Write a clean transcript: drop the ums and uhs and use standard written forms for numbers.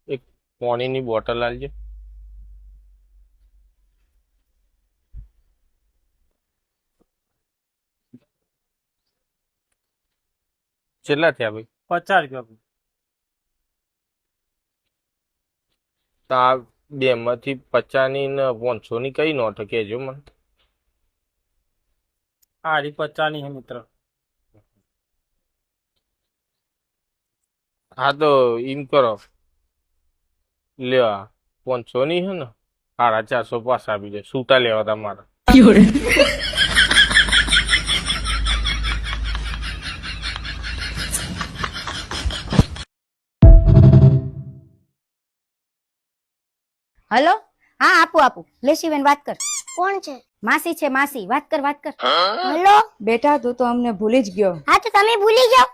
એક પાણીની બોટલ આલજે. કેટલા થયા ભાઈ? 50 રૂપિયા. તો આ બે માંથી 50 ની ને 500 ની કઈ નોટ કેજો મને. આ 50 ની હે મિત્ર. હા તો એમ કરો, લ્યો 500 ની હે ને 450 પાસ આપી દે. સૂતા લેવા તમારા. હલો, હા આપું આપું. લેશીબેન વાત કર. કોણ છે? માસી છે, માસી. વાત કર વાત કર. હલો બેટા તું તો અમને ભૂલી જ ગયો. હા તો તમે ભૂલી જાઓ.